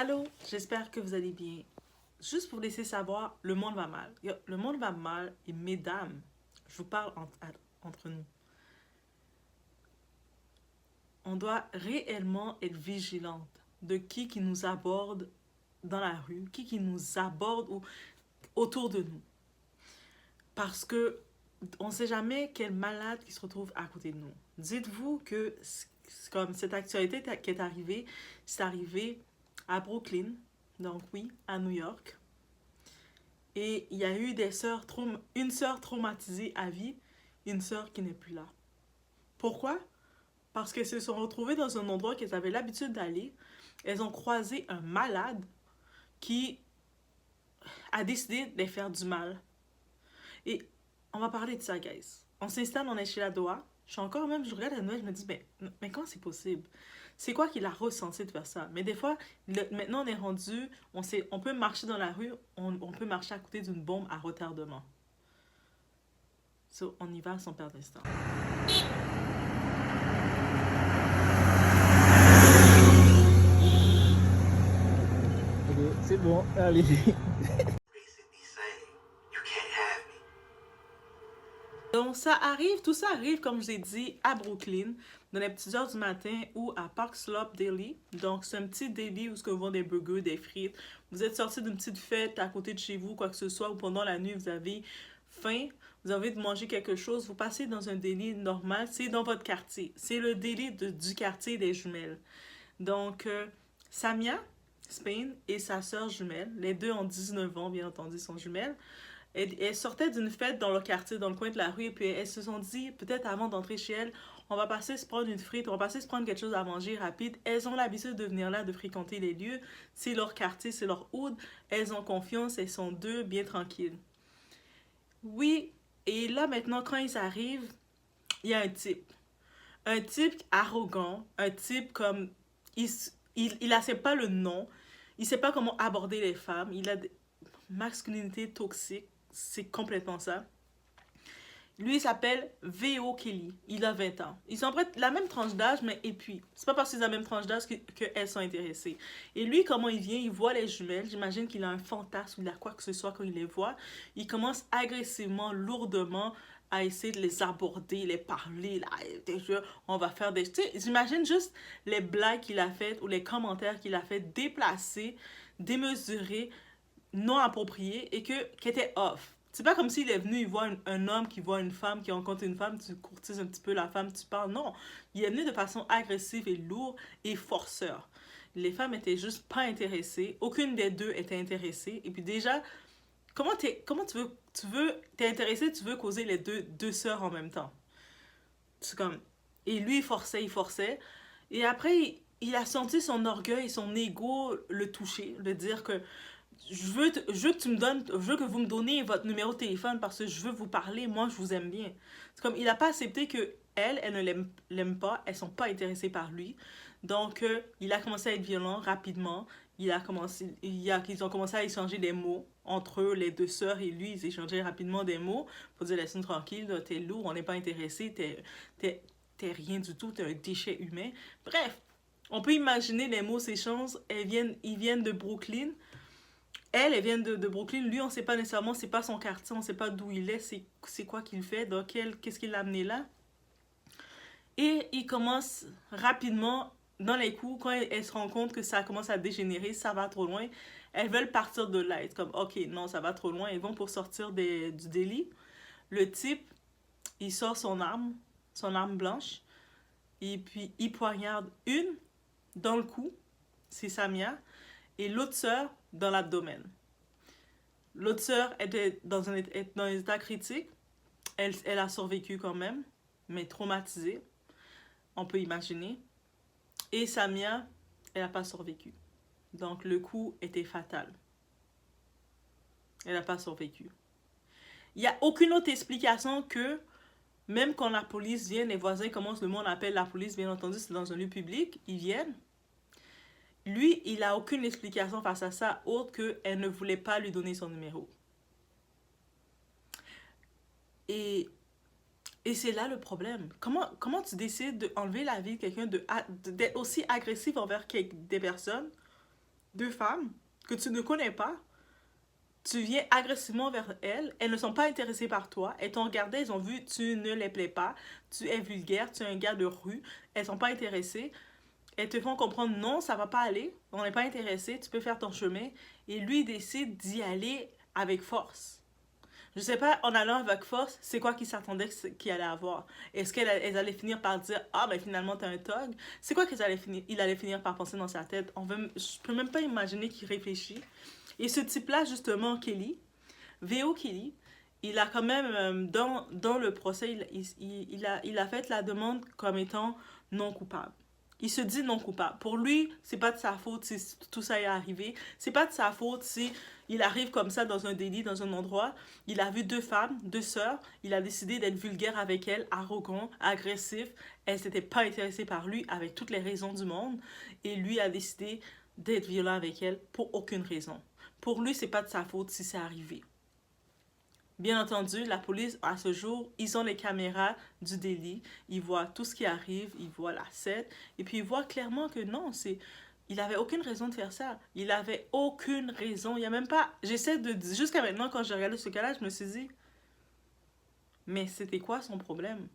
Allô, j'espère que vous allez bien. Juste pour laisser savoir, le monde va mal. Le monde va mal et mesdames, je vous parle entre nous. On doit réellement être vigilante de qui nous aborde dans la rue, qui nous aborde ou autour de nous. Parce que on ne sait jamais quel malade qui se retrouve à côté de nous. Dites-vous que comme cette actualité qui est arrivée, c'est arrivé à Brooklyn, donc oui, à New York. Et il y a eu une sœur traumatisée à vie, une sœur qui n'est plus là. Pourquoi? Parce qu'elles se sont retrouvées dans un endroit qu'elles avaient l'habitude d'aller. Elles ont croisé un malade qui a décidé de les faire du mal. Et on va parler de ça, guys. On s'installe, on est chez la Doha. Je regarde la nouvelle, je me dis, mais comment c'est possible? C'est quoi qu'il a ressenti de faire ça? Mais des fois, maintenant on est rendu, on peut marcher dans la rue, on peut marcher à côté d'une bombe à retardement. So, on y va sans perdre d'instant. Ok, c'est bon, allez. Donc, tout ça arrive, comme je vous ai dit, à Brooklyn, dans les petites heures du matin ou à Park Slope Deli. Donc, c'est un petit deli où ils vendent des burgers, des frites. Vous êtes sorti d'une petite fête à côté de chez vous, quoi que ce soit, ou pendant la nuit, vous avez faim, vous avez envie de manger quelque chose, vous passez dans un deli normal, c'est dans votre quartier. C'est le deli du quartier des jumelles. Donc, Samia, Spain, et sa sœur jumelle, les deux ont 19 ans, bien entendu, sont jumelles. Elles sortaient d'une fête dans leur quartier, dans le coin de la rue, et puis elles se sont dit, peut-être avant d'entrer chez elles, on va passer se prendre une frite, on va passer se prendre quelque chose à manger rapide. Elles ont l'habitude de venir là, de fréquenter les lieux. C'est leur quartier, c'est leur hood. Elles ont confiance, elles sont deux, bien tranquilles. Oui, et là maintenant, quand ils arrivent, il y a un type. Un type arrogant, un type comme... Il accepte pas le non, il sait pas comment aborder les femmes, il a des masculinité toxique, c'est complètement ça. Lui, il s'appelle V.O. Kelly. Il a 20 ans. Ils sont près la même tranche d'âge, mais et puis, c'est pas parce qu'ils ont la même tranche d'âge qu'elles sont intéressées. Et lui, comment il vient, il voit les jumelles. J'imagine qu'il a un fantasme, il a quoi que ce soit quand il les voit. Il commence agressivement, lourdement à essayer de les aborder, les parler, là, on va faire des... Tu sais, j'imagine juste les blagues qu'il a faites ou les commentaires qu'il a fait déplacés, démesurés, non appropriés et qui étaient off. C'est pas comme s'il est venu, il voit un homme qui voit une femme, qui rencontre une femme, tu courtises un petit peu la femme, tu parles. Non, il est venu de façon agressive et lourde et forceur. Les femmes étaient juste pas intéressées. Aucune des deux était intéressée. Et puis déjà, comment t'es intéressé, tu veux causer les deux sœurs en même temps. C'est comme... Et lui, il forçait. Et après, il a senti son orgueil, son ego le toucher, le dire que je veux que tu me donnes, je veux que vous me donniez votre numéro de téléphone parce que je veux vous parler, moi je vous aime bien. C'est comme, il n'a pas accepté que elle ne l'aime pas, elles sont pas intéressées par lui. Donc, il a commencé à être violent rapidement. Ils ont commencé à échanger des mots entre eux, les deux sœurs et lui. Ils échangeaient rapidement des mots pour dire, laisse-nous tranquille, t'es lourd, on n'est pas intéressé, t'es rien du tout, t'es un déchet humain. Bref, on peut imaginer les mots s'échangent, ils viennent de Brooklyn. Elle vient de Brooklyn. Lui, on ne sait pas nécessairement, c'est pas son quartier, on ne sait pas d'où il est, c'est quoi qu'il fait, qu'est-ce qui l'a amené là. Et il commence rapidement, dans les coups, quand elle se rend compte que ça commence à dégénérer, ça va trop loin, elles veulent partir de là. Être comme, ok, non, ça va trop loin. Elles vont pour sortir du délit. Le type, il sort son arme blanche, et puis il poignarde une dans le cou, c'est Samia, et l'autre sœur dans l'abdomen. L'autre sœur était dans un état critique. Elle a survécu quand même, mais traumatisée, on peut imaginer. Et Samia, elle n'a pas survécu. Donc le coup était fatal. Elle n'a pas survécu. Il n'y a aucune autre explication que, même quand la police vient, les voisins commencent, le monde appelle la police, bien entendu, c'est dans un lieu public, ils viennent. Lui, il n'a aucune explication face à ça, autre qu'elle ne voulait pas lui donner son numéro. Et c'est là le problème. Comment tu décides d'enlever la vie de quelqu'un, d'être aussi agressif envers des personnes deux femmes que tu ne connais pas, tu viens agressivement vers elles, elles ne sont pas intéressées par toi, elles t'ont regardé, elles ont vu, tu ne les plais pas, tu es vulgaire, tu es un gars de rue, elles sont pas intéressées, elles te font comprendre non, ça va pas aller, on n'est pas intéressé, tu peux faire ton chemin, et lui il décide d'y aller avec force. Je sais pas, en allant avec force, c'est quoi qu'il s'attendait qu'il allait avoir? Est-ce qu'elles allaient finir par dire ah ben finalement t'es un thug? C'est quoi il allait finir par penser dans sa tête? Je peux même pas imaginer qu'il réfléchit. Et ce type-là, justement, Kelly, V.O. Kelly, il a quand même, dans le procès, il a fait la demande comme étant non coupable. Il se dit non coupable. Pour lui, c'est pas de sa faute si tout ça est arrivé. C'est pas de sa faute si il arrive comme ça dans un délit, dans un endroit. Il a vu deux femmes, deux sœurs. Il a décidé d'être vulgaire avec elles, arrogant, agressif. Elles n'étaient pas intéressées par lui avec toutes les raisons du monde. Et lui a décidé d'être violent avec elles pour aucune raison. Pour lui, c'est pas de sa faute si c'est arrivé. Bien entendu, la police, à ce jour, ils ont les caméras du délit. Ils voient tout ce qui arrive, ils voient la scène. Et puis, ils voient clairement que non, il avait aucune raison de faire ça. Il avait aucune raison. Il y a même pas... Jusqu'à maintenant, quand j'ai regardé ce cas-là, je me suis dit... Mais c'était quoi son problème?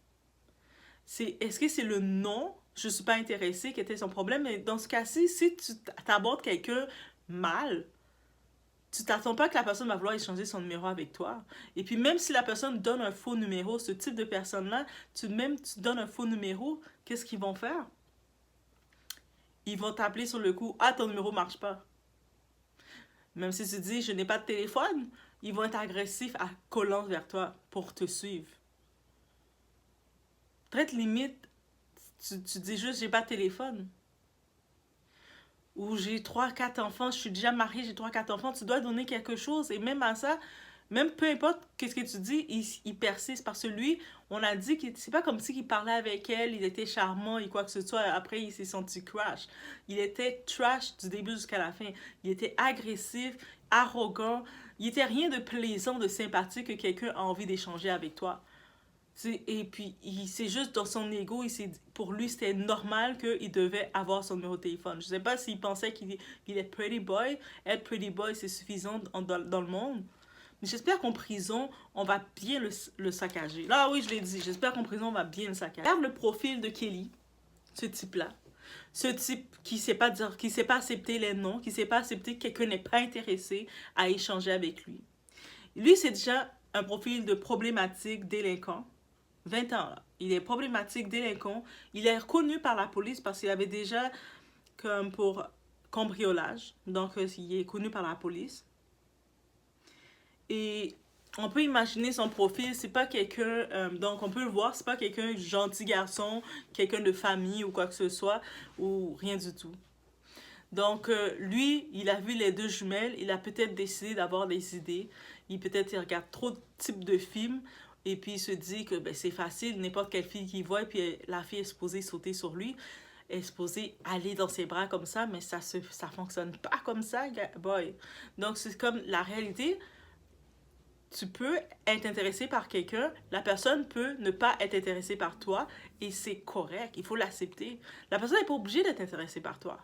Est-ce que c'est le non, je suis pas intéressée, qui était son problème? Mais dans ce cas-ci, si tu t'abordes quelqu'un mal... Tu t'attends pas que la personne va vouloir échanger son numéro avec toi. Et puis même si la personne donne un faux numéro, ce type de personne-là, tu donnes un faux numéro, qu'est-ce qu'ils vont faire? Ils vont t'appeler sur le coup, ah ton numéro marche pas. Même si tu dis je n'ai pas de téléphone, ils vont être agressifs à collant vers toi pour te suivre. Peut-être limite, tu dis juste j'ai pas de téléphone. Ou j'ai 3-4 enfants, je suis déjà mariée, j'ai 3-4 enfants, tu dois donner quelque chose. Et même à ça, même peu importe qu'est-ce que tu dis, il persiste. Parce que lui, on a dit que c'est pas comme si il parlait avec elle, il était charmant et quoi que ce soit. Après, il s'est senti crash. Il était trash du début jusqu'à la fin. Il était agressif, arrogant. Il était rien de plaisant, de sympathique que quelqu'un a envie d'échanger avec toi. Et puis, c'est juste dans son ego, pour lui, c'était normal qu'il devait avoir son numéro de téléphone. Je sais pas s'il pensait qu'il est pretty boy. Être pretty boy, c'est suffisant dans le monde. Mais j'espère qu'en prison, on va bien le saccager. Là, oui, je l'ai dit. J'espère qu'en prison, on va bien le saccager. Regarde le profil de Kelly, ce type-là. Ce type qui sait pas dire, qui sait pas accepter les noms, qui sait pas accepter que quelqu'un n'est pas intéressé à échanger avec lui. Lui, c'est déjà un profil de problématique délinquant. 20 ans, là. Il est problématique, délinquant. Il est reconnu par la police parce qu'il avait déjà comme pour cambriolage. Donc, il est connu par la police. Et on peut imaginer son profil, c'est pas quelqu'un, donc on peut le voir, c'est pas quelqu'un gentil garçon, quelqu'un de famille ou quoi que ce soit, ou rien du tout. Donc, lui, il a vu les deux jumelles, il a peut-être décidé d'avoir des idées. Il regarde trop de types de films, et puis il se dit que ben, c'est facile, n'importe quelle fille qu'il voit, et puis la fille est supposée sauter sur lui, est supposée aller dans ses bras comme ça, mais ça fonctionne pas comme ça, boy. Donc, c'est comme la réalité, tu peux être intéressé par quelqu'un, la personne peut ne pas être intéressée par toi, et c'est correct, il faut l'accepter. La personne n'est pas obligée d'être intéressée par toi.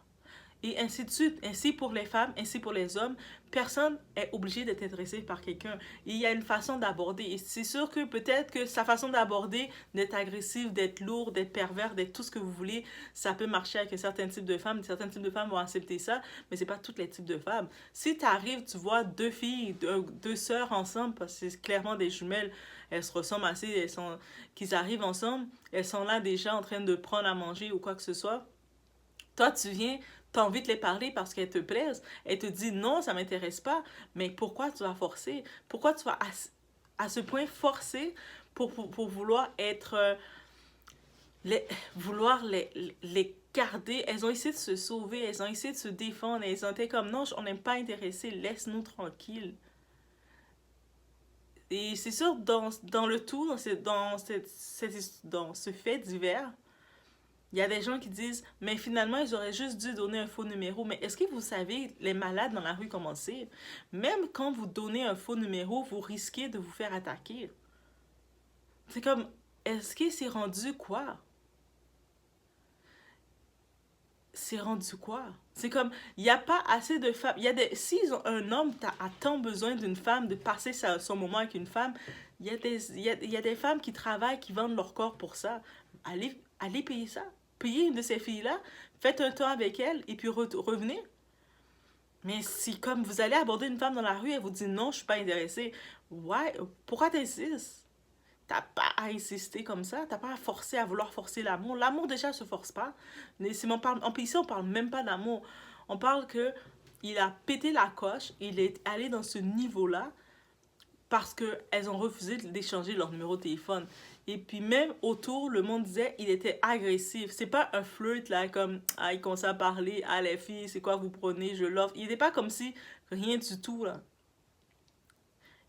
Et ainsi de suite, ainsi pour les femmes, ainsi pour les hommes, personne est obligé d'être intéressé par quelqu'un. Il y a une façon d'aborder. Et c'est sûr que peut-être que sa façon d'aborder, d'être agressif, d'être lourd, d'être pervers, d'être tout ce que vous voulez, ça peut marcher avec un certain type de femmes. Certains types de femmes vont accepter ça, mais c'est pas tous les types de femmes. Si tu arrives, tu vois deux filles, deux sœurs ensemble, parce que c'est clairement des jumelles, elles se ressemblent assez, qu'ils arrivent ensemble, elles sont là déjà en train de prendre à manger ou quoi que ce soit. Toi, tu viens, tu as envie de les parler parce qu'elles te plaisent. Elles te disent non, ça ne m'intéresse pas. Mais pourquoi tu vas forcer? Pourquoi tu vas à ce point forcer pour vouloir être... vouloir les garder? Elles ont essayé de se sauver, elles ont essayé de se défendre. Elles ont été comme non, on n'est pas intéressé, laisse-nous tranquilles. Et c'est sûr, dans le tout, dans ce fait divers, il y a des gens qui disent, mais finalement, ils auraient juste dû donner un faux numéro. Mais est-ce que vous savez, les malades dans la rue, comment c'est? Même quand vous donnez un faux numéro, vous risquez de vous faire attaquer. C'est comme, est-ce que c'est rendu quoi? c'est rendu quoi? C'est comme, il n'y a pas assez de femmes. Il y a des, si un homme a tant besoin d'une femme, de passer son moment avec une femme, il y a des femmes qui travaillent, qui vendent leur corps pour ça. Allez payer ça. Payez une de ces filles-là, faites un temps avec elle, et puis revenez. Mais si comme vous allez aborder une femme dans la rue, elle vous dit non, je suis pas intéressée. Ouais, pourquoi t'insistes? T'as pas à insister comme ça, t'as pas à forcer, à vouloir forcer l'amour. L'amour déjà se force pas. Mais si ici, on parle même pas d'amour. On parle que il a pété la coche, il est allé dans ce niveau-là parce qu'elles ont refusé d'échanger leur numéro de téléphone. Et puis même autour, le monde disait il était agressif. C'est pas un flirt là, comme ah, il commence à parler, ah les filles, c'est quoi vous prenez, je l'offre. Il était pas comme si rien du tout là.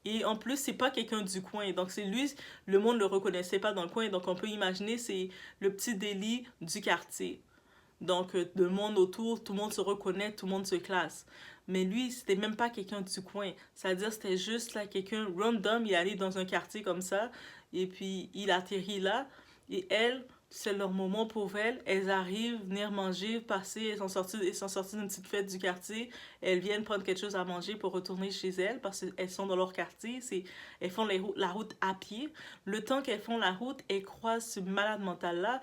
Et en plus, c'est pas quelqu'un du coin. Donc, c'est lui, le monde le reconnaissait pas dans le coin. Donc, on peut imaginer, c'est le petit délit du quartier. Donc, le monde autour, tout le monde se reconnaît, tout le monde se classe. Mais lui, c'était même pas quelqu'un du coin. C'est-à-dire, c'était juste là, quelqu'un random. Il allait dans un quartier comme ça. Et puis, il atterrit là. Et elle, c'est leur moment pour elles. Elles arrivent, venir manger, passer. Elles sont sorties d'une petite fête du quartier. Elles viennent prendre quelque chose à manger pour retourner chez elles parce qu'elles sont dans leur quartier. Elles font la route à pied. Le temps qu'elles font la route, elles croisent ce malade mental-là.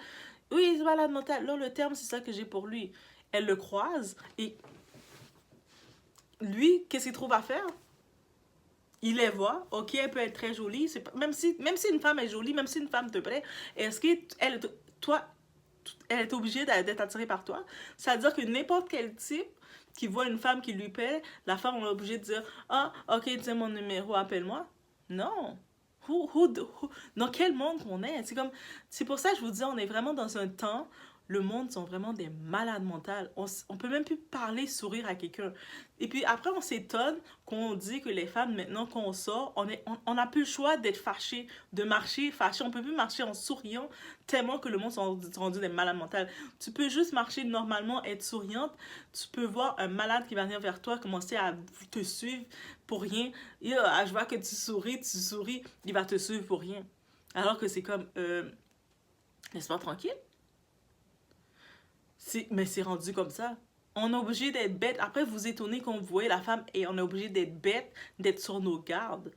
Oui, ce malade mental. Là, le terme, c'est ça que j'ai pour lui. Elles le croisent et lui, qu'est-ce qu'il trouve à faire? Il les voit, ok, elle peut être très jolie, même si une femme est jolie, même si une femme te plaît, est-ce qu'elle, toi, elle est obligée d'être attirée par toi? C'est-à-dire que n'importe quel type qui voit une femme qui lui plaît, la femme, on est obligé de dire, ah, ok, tiens mon numéro, appelle-moi. Non. Dans quel monde on est? C'est pour ça que je vous dis, on est vraiment dans un temps, le monde sont vraiment des malades mentales. On peut même plus parler, sourire à quelqu'un. Et puis après, on s'étonne qu'on dit que les femmes, maintenant qu'on sort, on n'a plus le choix d'être fâché, de marcher fâché. On peut plus marcher en souriant tellement que le monde sont rendus des malades mentales. Tu peux juste marcher normalement, être souriante. Tu peux voir un malade qui va venir vers toi, commencer à te suivre pour rien. Et je vois que tu souris, il va te suivre pour rien. Alors que c'est comme, laisse-moi tranquille. Mais c'est rendu comme ça. On est obligé d'être bête. Après, vous étonnez quand vous voyez la femme et on est obligé d'être bête, d'être sur nos gardes.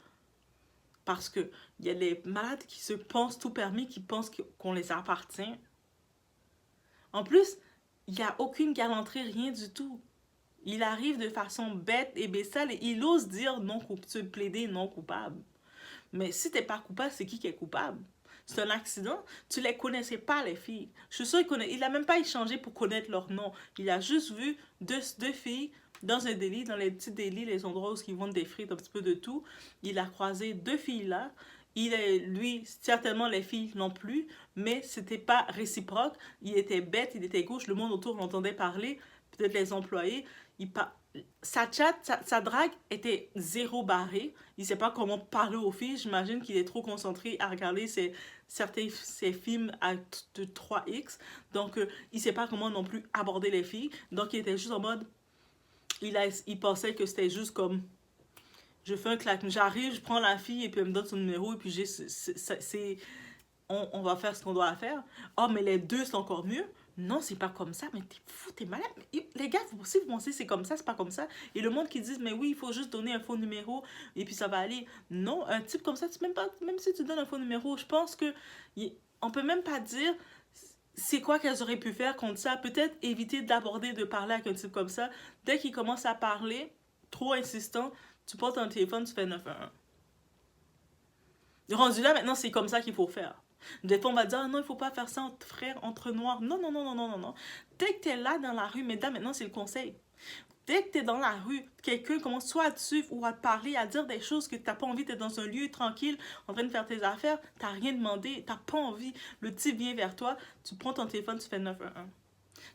Parce que il y a les malades qui se pensent tout permis, qui pensent qu'on les appartient. En plus, il n'y a aucune galanterie, rien du tout. Il arrive de façon bête et bestiale et il ose dire non, se plaider non coupable. Mais si t'es pas coupable, c'est qui est coupable? C'est un accident. Tu les connaissais pas, les filles. Je suis sûre qu'il n'a même pas échangé pour connaître leur nom. Il a juste vu deux filles dans un délit, dans les petits délits, les endroits où ils vendent des frites, un petit peu de tout. Il a croisé deux filles là. Lui, certainement les filles non plus, mais c'était pas réciproque. Il était bête, il était gauche, le monde autour l'entendait parler, peut-être les employés. Sa drague était zéro barrée. Il sait pas comment parler aux filles. J'imagine qu'il est trop concentré à regarder ses films de 3X. Donc, il sait pas comment non plus aborder les filles. Donc, il était juste en mode... Il pensait que c'était juste comme... Je fais un claque. J'arrive, je prends la fille et puis elle me donne son numéro et puis on va faire ce qu'on doit faire. Oh, mais les deux, c'est encore mieux. Non, c'est pas comme ça, mais t'es fou, t'es malade. Les gars, si vous pensez c'est comme ça, c'est pas comme ça. Et le monde qui dit, mais oui, il faut juste donner un faux numéro et puis ça va aller. Non, un type comme ça, même si tu donnes un faux numéro, je pense que on peut même pas dire c'est quoi qu'elles auraient pu faire contre ça. Peut-être éviter d'aborder, de parler avec un type comme ça. Dès qu'il commence à parler, trop insistant, tu portes un téléphone, tu fais 911. Rendu là, maintenant, c'est comme ça qu'il faut faire. Des fois, on va dire, ah non, il ne faut pas faire ça entre frères, entre noirs. Non, non, non, non, non, non, non. Dès que tu es là dans la rue, mesdames, maintenant, c'est le conseil. Dès que tu es dans la rue, quelqu'un commence soit à te suivre ou à te parler, à dire des choses que tu n'as pas envie, tu es dans un lieu tranquille, en train de faire tes affaires, tu n'as rien demandé, tu n'as pas envie, le type vient vers toi, tu prends ton téléphone, tu fais 911.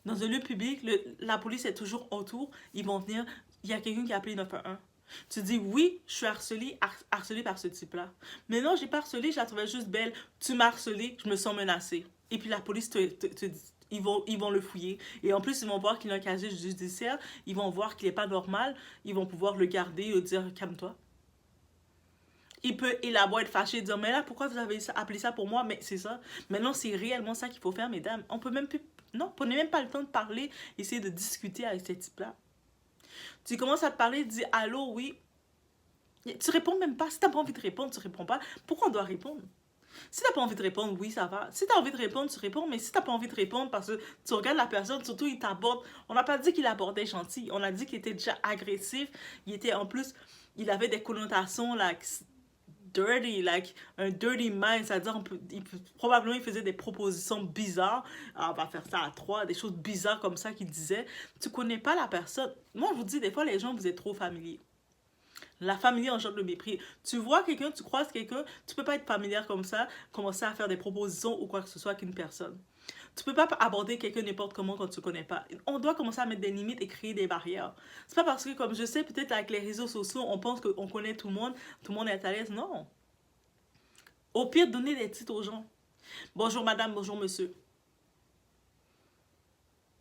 Dans un lieu public, la police est toujours autour, ils vont venir, il y a quelqu'un qui a appelé 911. Tu dis, oui, je suis harcelée par ce type-là. Mais non, j'ai pas harcelé, je la trouvais juste belle. Tu m'as harcelée, je me sens menacée. Et puis la police te dit, ils vont le fouiller. Et en plus, ils vont voir qu'il a un casier judiciaire, ils vont voir qu'il n'est pas normal, ils vont pouvoir le garder et dire, calme-toi. Il peut élaborer, être fâché, dire, mais là, pourquoi vous avez appelé ça pour moi? Mais c'est ça. Maintenant, c'est réellement ça qu'il faut faire, mesdames. On peut même plus... Non, prenez même pas le temps de parler, essayez de discuter avec ce type-là. Tu commences à te parler, tu dis allô, oui. Tu réponds même pas. Si t'as pas envie de répondre, tu réponds pas. Pourquoi on doit répondre? Si t'as pas envie de répondre, oui, ça va. Si t'as envie de répondre, tu réponds. Mais si t'as pas envie de répondre parce que tu regardes la personne, surtout il t'aborde. On n'a pas dit qu'il abordait gentil. On a dit qu'il était déjà agressif. Il était en plus, il avait des connotations like dirty, like un dirty mind. C'est-à-dire, probablement il faisait des propositions bizarres. Ah, on va faire ça à trois, des choses bizarres comme ça qu'il disait. Tu connais pas la personne. Moi, je vous dis, des fois, les gens, vous êtes trop familiers. La famille engendre le mépris. Tu vois quelqu'un, tu croises quelqu'un, tu peux pas être familière comme ça, commencer à faire des propositions ou quoi que ce soit qu'une personne. Tu peux pas aborder quelqu'un n'importe comment quand tu connais pas. On doit commencer à mettre des limites et créer des barrières. C'est pas parce que, comme je sais, peut-être avec les réseaux sociaux, on pense qu'on connaît tout le monde est à l'aise. Non. Au pire, donner des titres aux gens. Bonjour madame, bonjour monsieur.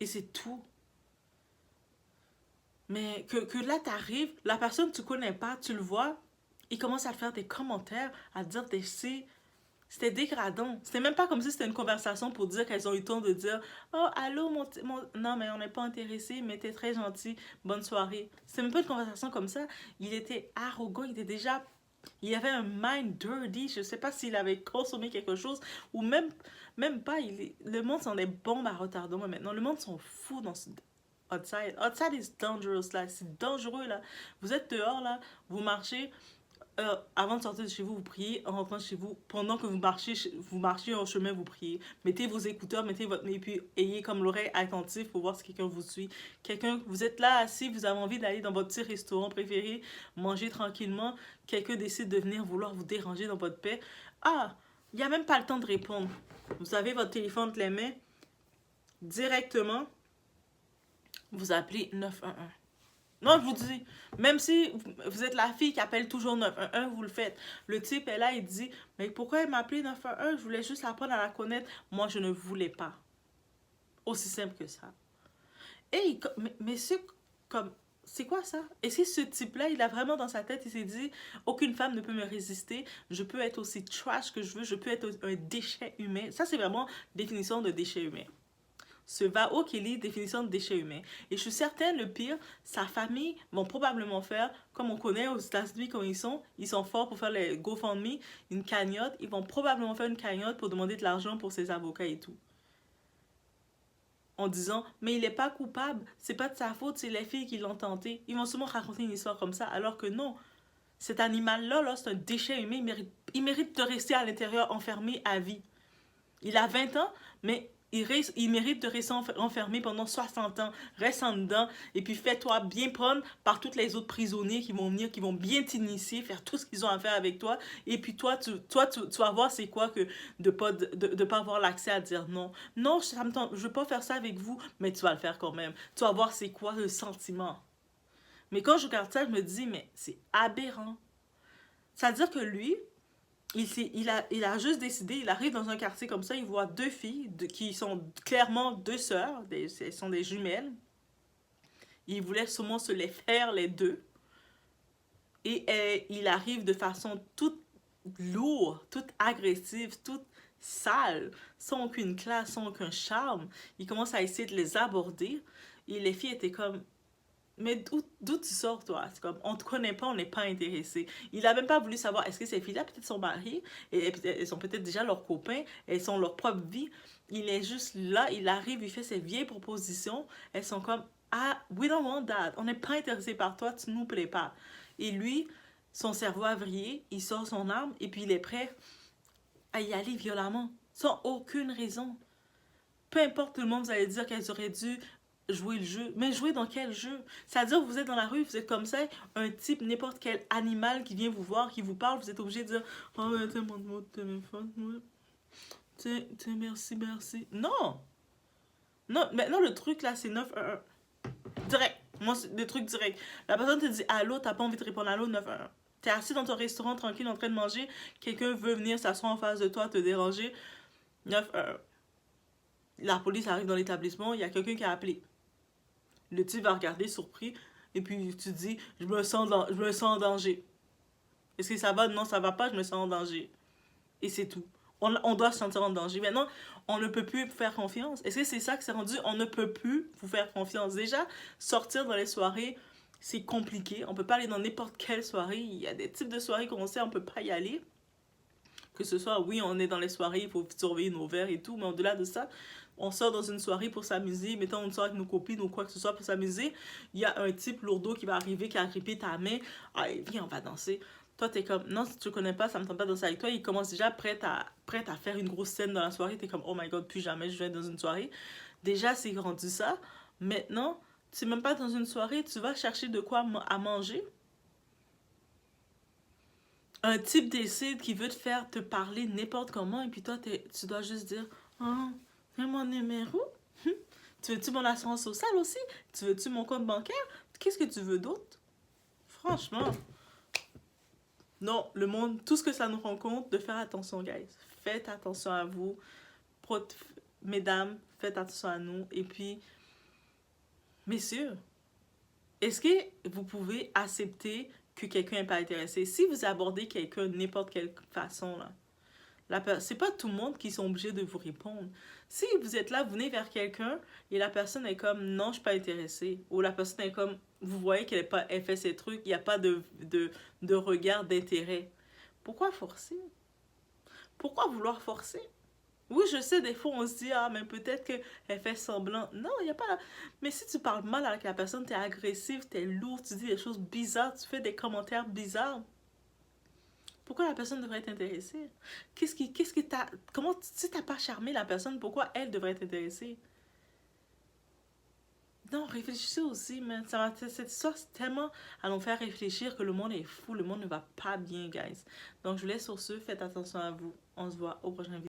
Et c'est tout. Mais que là, t'arrives, la personne que tu connais pas, tu le vois, il commence à faire des commentaires, à dire des si. C'était dégradant. C'était même pas comme si c'était une conversation pour dire qu'elles ont eu le temps de dire oh, allô, non, mais on n'est pas intéressé, mais t'es très gentil, bonne soirée. C'était même pas une conversation comme ça. Il était arrogant, il était déjà. Il avait un mind dirty. Je sais pas s'il avait consommé quelque chose ou même pas. Le monde s'en est bombe à retardement maintenant. Le monde s'en fout dans ce. Outside. Outside is dangerous, là. C'est dangereux, là. Vous êtes dehors, là. Vous marchez. Avant de sortir de chez vous, vous priez. En rentrant chez vous, pendant que vous marchez en chemin, vous priez. Mettez vos écouteurs, mettez votre nez, puis ayez comme l'oreille attentive pour voir si quelqu'un vous suit. Vous êtes là assis, vous avez envie d'aller dans votre petit restaurant préféré, manger tranquillement. Quelqu'un décide de venir vouloir vous déranger dans votre paix. Ah, il n'y a même pas le temps de répondre. Vous avez votre téléphone entre les mains. Directement, vous appelez 911. Non, je vous dis, même si vous êtes la fille qui appelle toujours 911, vous le faites. Le type est là, il dit, mais pourquoi elle m'a appelé 911? Je voulais juste apprendre à la connaître. Moi, je ne voulais pas. Aussi simple que ça. Et, mais c'est quoi ça? Est-ce que ce type-là, il a vraiment dans sa tête, il s'est dit, aucune femme ne peut me résister, je peux être aussi trash que je veux, je peux être un déchet humain. Ça, c'est vraiment définition de déchet humain. Ce Vao Kelly, définition de déchets humains. Et je suis certaine, le pire, sa famille vont probablement faire, comme on connaît aux États-Unis quand ils sont forts pour faire les GoFundMe, une cagnotte. Ils vont probablement faire une cagnotte pour demander de l'argent pour ses avocats et tout. En disant, mais il n'est pas coupable, c'est pas de sa faute, c'est les filles qui l'ont tenté. Ils vont sûrement raconter une histoire comme ça, alors que non. Cet animal-là, là, c'est un déchet humain, il mérite de rester à l'intérieur enfermé à vie. Il a 20 ans, mais il mérite de rester enfermé pendant 60 ans. Reste en dedans et puis fais-toi bien prendre par tous les autres prisonniers qui vont venir, qui vont bien t'initier, faire tout ce qu'ils ont à faire avec toi. Et puis toi, tu vas voir c'est quoi que de pas avoir l'accès à dire non. Non, je ne veux pas faire ça avec vous, mais tu vas le faire quand même. Tu vas voir c'est quoi le sentiment. Mais quand je regarde ça, je me dis, mais c'est aberrant. C'est-à-dire que lui, il a juste décidé, il arrive dans un quartier comme ça, il voit deux filles qui sont clairement deux sœurs, elles sont des jumelles. Il voulait sûrement se les faire les deux. Et il arrive de façon toute lourde, toute agressive, toute sale, sans aucune classe, sans aucun charme. Il commence à essayer de les aborder. Et les filles étaient comme, mais d'où tu sors, toi? C'est comme, on te connaît pas, on n'est pas intéressé. Il a même pas voulu savoir, est-ce que ces filles-là, peut-être sont mariées, et elles sont peut-être déjà leurs copains, elles sont leur propre vie. Il est juste là, il arrive, il fait ses vieilles propositions. Elles sont comme, ah, we don't want that. On n'est pas intéressé par toi, tu nous plais pas. Et lui, son cerveau a vrillé, il sort son arme, et puis il est prêt à y aller violemment, sans aucune raison. Peu importe, tout le monde, vous allez dire qu'elles auraient dû jouer le jeu. Mais jouer dans quel jeu? C'est-à-dire que vous êtes dans la rue, vous êtes comme ça, un type, n'importe quel animal qui vient vous voir, qui vous parle, vous êtes obligé de dire « Oh, mais t'es mon mot de téléphone, ouais. T'es, merci, merci. » Non! Non, maintenant le truc là, c'est 911. Direct. Moi, c'est des trucs directs. La personne te dit « Allô, t'as pas envie de répondre allô, 911. » T'es assis dans ton restaurant tranquille en train de manger, quelqu'un veut venir s'asseoir en face de toi, te déranger, 911. La police arrive dans l'établissement, il y a quelqu'un qui a appelé. Le type va regarder surpris et puis tu dis je me sens en danger. Est-ce que ça va? Non, ça va pas, je me sens en danger. Et c'est tout. On doit se sentir en danger. Maintenant, on ne peut plus vous faire confiance. Est-ce que c'est ça que c'est rendu? On ne peut plus vous faire confiance. Déjà, sortir dans les soirées, c'est compliqué. On peut pas aller dans n'importe quelle soirée. Il y a des types de soirées qu'on sait, on peut pas y aller. Que ce soit, oui, on est dans les soirées, il faut surveiller nos verres et tout, mais au-delà de ça, on sort dans une soirée pour s'amuser, mettons on sort avec nos copines ou quoi que ce soit pour s'amuser, il y a un type lourdeau qui va arriver, qui a grippé ta main, ah, viens, on va danser. Toi, t'es comme, non, si tu le connais pas, ça me tente pas de danser avec toi, il commence déjà prêt à faire une grosse scène dans la soirée, t'es comme, oh my god, plus jamais je vais dans une soirée. Déjà, c'est rendu ça. Maintenant, tu es même pas dans une soirée, tu vas chercher de quoi à manger. Un type décide qui veut te faire te parler n'importe comment et puis toi, tu dois juste dire, ah, fais mon numéro. Tu veux-tu mon assurance sociale aussi? Tu veux-tu mon compte bancaire? Qu'est-ce que tu veux d'autre? Franchement. Non, le monde, tout ce que ça nous rend compte, de faire attention, guys. Faites attention à vous. Mesdames, faites attention à nous. Et puis, messieurs, est-ce que vous pouvez accepter que quelqu'un n'est pas intéressé? Si vous abordez quelqu'un de n'importe quelle façon, là, c'est pas tout le monde qui sont obligés de vous répondre. Si vous êtes là, vous venez vers quelqu'un et la personne est comme non, je suis pas intéressée. Ou la personne est comme vous voyez elle fait ses trucs, il n'y a pas de regard d'intérêt. Pourquoi forcer? Pourquoi vouloir forcer? Oui, je sais, des fois on se dit, ah, mais peut-être qu'elle fait semblant. Non, il n'y a pas. Mais si tu parles mal avec la personne, t'es agressif, t'es lourd, tu dis des choses bizarres, tu fais des commentaires bizarres. Pourquoi la personne devrait être intéressée? Qu'est-ce que t'as... Comment, si t'as pas charmé la personne, pourquoi elle devrait être intéressée? Non, réfléchissez aussi, mais cette histoire, c'est tellement à nous faire réfléchir que le monde est fou, le monde ne va pas bien, guys. Donc, je vous laisse sur ce, faites attention à vous. On se voit au prochain vidéo.